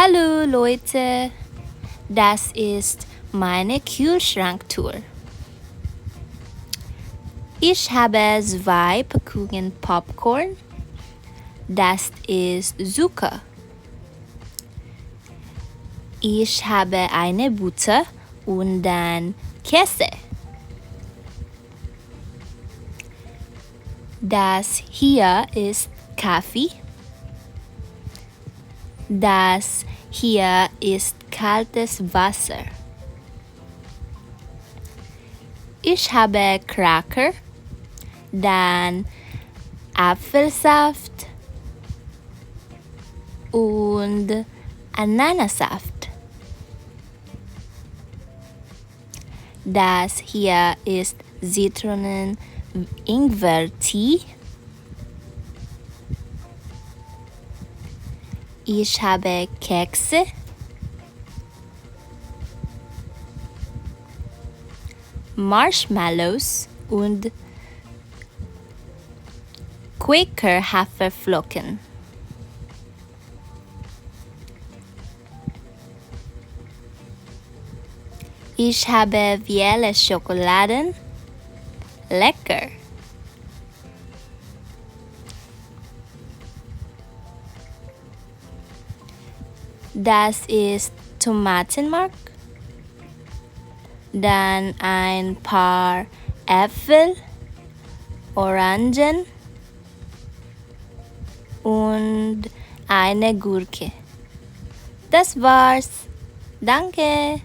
Hallo Leute, das ist meine Kühlschranktour. Ich habe 2 Packungen Popcorn. Das ist Zucker. Ich habe eine Butter und dann Käse. Das hier ist Kaffee. Das hier ist kaltes Wasser. Ich habe Cracker, dann Apfelsaft und Ananassaft. Das hier ist Zitronen-Ingwer-Tee. Ich habe Kekse, Marshmallows und Quaker Haferflocken. Ich habe viele Schokoladen. Lecker! Das ist Tomatenmark, dann ein paar Äpfel, Orangen und eine Gurke. Das war's. Danke!